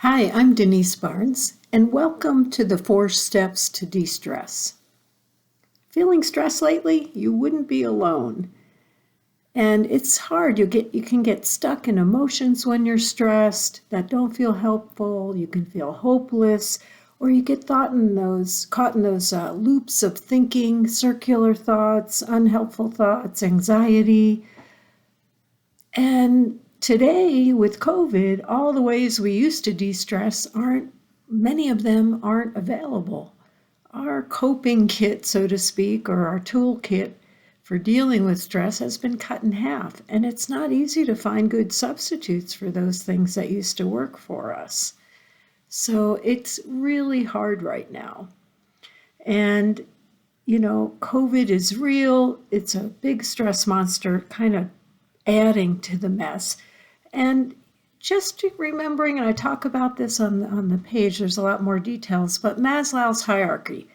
Hi, I'm Denise Barnes, and welcome to the 4 Steps to De-Stress. Feeling stressed lately? You wouldn't be alone. And it's hard. You can get stuck in emotions when you're stressed that don't feel helpful. You can feel hopeless, or you get caught in those loops of thinking, circular thoughts, unhelpful thoughts, anxiety. And today, with COVID, all the ways we used to de-stress many of them aren't available. Our coping kit, so to speak, or our toolkit for dealing with stress has been cut in half, and it's not easy to find good substitutes for those things that used to work for us. So it's really hard right now. And, COVID is real. It's a big stress monster, kind of adding to the mess. And just remembering, and I talk about this on the page, there's a lot more details, but Maslow's hierarchy.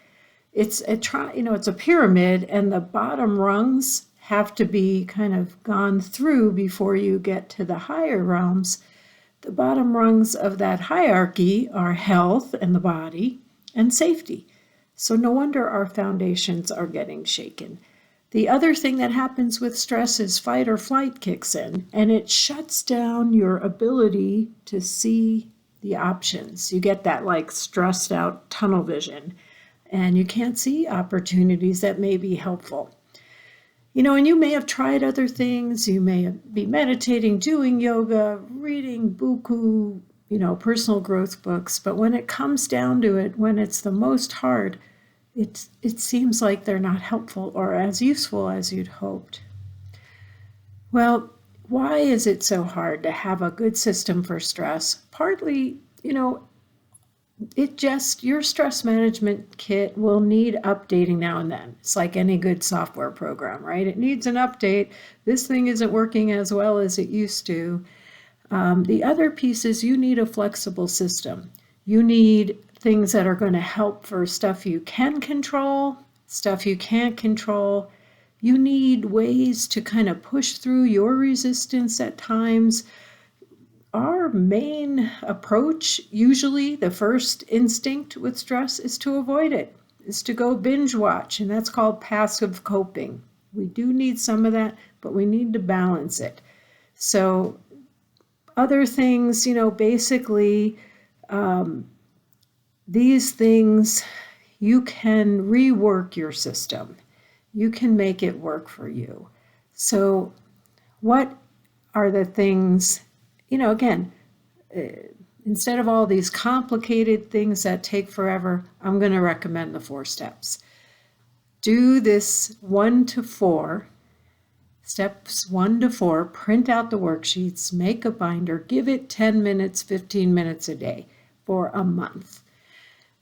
It's a pyramid, and the bottom rungs have to be kind of gone through before you get to the higher realms. The bottom rungs of that hierarchy are health and the body and safety. So no wonder our foundations are getting shaken. The other thing that happens with stress is fight or flight kicks in, and it shuts down your ability to see the options. You get that stressed out tunnel vision, and you can't see opportunities that may be helpful. And you may have tried other things. You may be meditating, doing yoga, reading buku, personal growth books. But when it comes down to it, when it's the most hard, it seems like they're not helpful or as useful as you'd hoped. Well, why is it so hard to have a good system for stress? Partly, your stress management kit will need updating now and then. It's like any good software program, right? It needs an update. This thing isn't working as well as it used to. The other piece is you need a flexible system. You need things that are going to help for stuff you can control, stuff you can't control. You need ways to kind of push through your resistance at times. Our main approach, usually the first instinct with stress, is to avoid it, is to go binge watch, and that's called passive coping. We do need some of that, but we need to balance it. So other things, basically, these things, you can rework your system. You can make it work for you. So what are the things, again, instead of all these complicated things that take forever, I'm going to recommend the 4 steps. Do this 1 to 4, steps 1 to 4, print out the worksheets, make a binder, give it 10 minutes, 15 minutes a day for a month.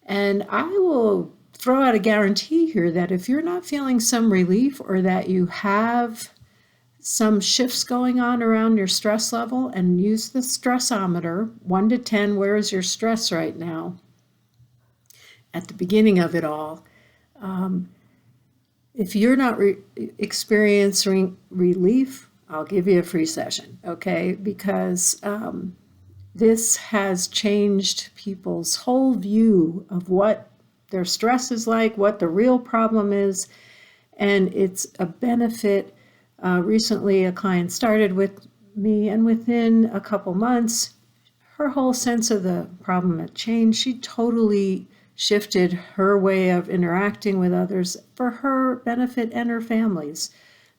And I will throw out a guarantee here that if you're not feeling some relief or that you have some shifts going on around your stress level, and use the stressometer, 1 to 10, where is your stress right now? At the beginning of it all, if you're not experiencing relief, I'll give you a free session, okay? Because this has changed people's whole view of what their stress is like, what the real problem is, and it's a benefit. Recently, a client started with me, and within a couple months, her whole sense of the problem had changed. She totally shifted her way of interacting with others for her benefit and her family's.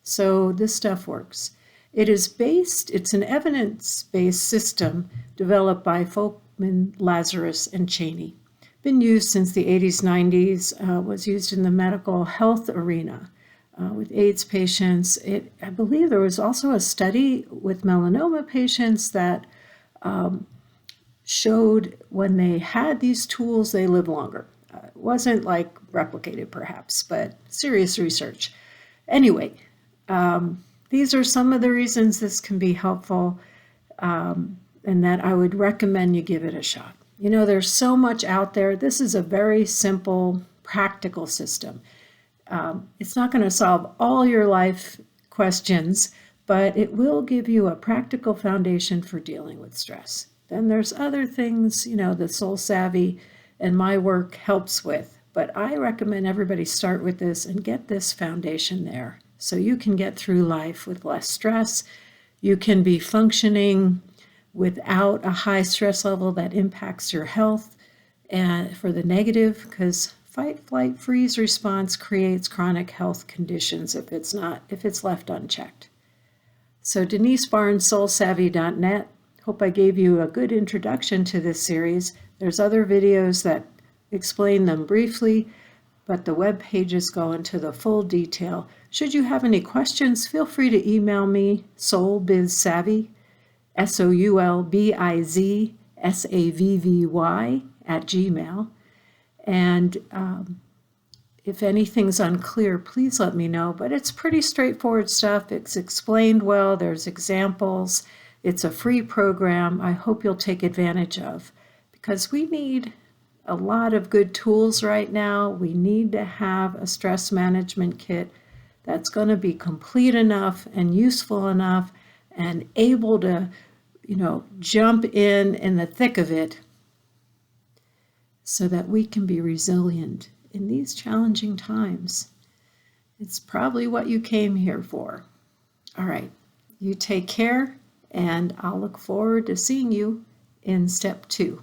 So this stuff works. It's an evidence-based system developed by Folkman, Lazarus, and Cheney. Been used since the 80s, 90s, was used in the medical health arena with AIDS patients. I believe there was also a study with melanoma patients that showed when they had these tools, they live longer. It wasn't replicated perhaps, but serious research. Anyway, these are some of the reasons this can be helpful, and that I would recommend you give it a shot. There's so much out there. This is a very simple, practical system. It's not going to solve all your life questions, but it will give you a practical foundation for dealing with stress. Then there's other things, the Soul Savvy and my work helps with. But I recommend everybody start with this and get this foundation there so you can get through life with less stress. You can be functioning without a high stress level that impacts your health and for the negative, because fight, flight, freeze response creates chronic health conditions if it's left unchecked. So Denise Barnes, soulsavvy.net. Hope I gave you a good introduction to this series. There's other videos that explain them briefly, but the web pages go into the full detail. Should you have any questions, feel free to email me, soulbizsavvy, soulbizsavvy @gmail. And if anything's unclear, please let me know. But it's pretty straightforward stuff. It's explained well. There's examples. It's a free program I hope you'll take advantage of, because we need a lot of good tools right now. We need to have a stress management kit that's going to be complete enough and useful enough and able to, jump in the thick of it so that we can be resilient in these challenging times. It's probably what you came here for. All right, you take care, and I'll look forward to seeing you in step 2.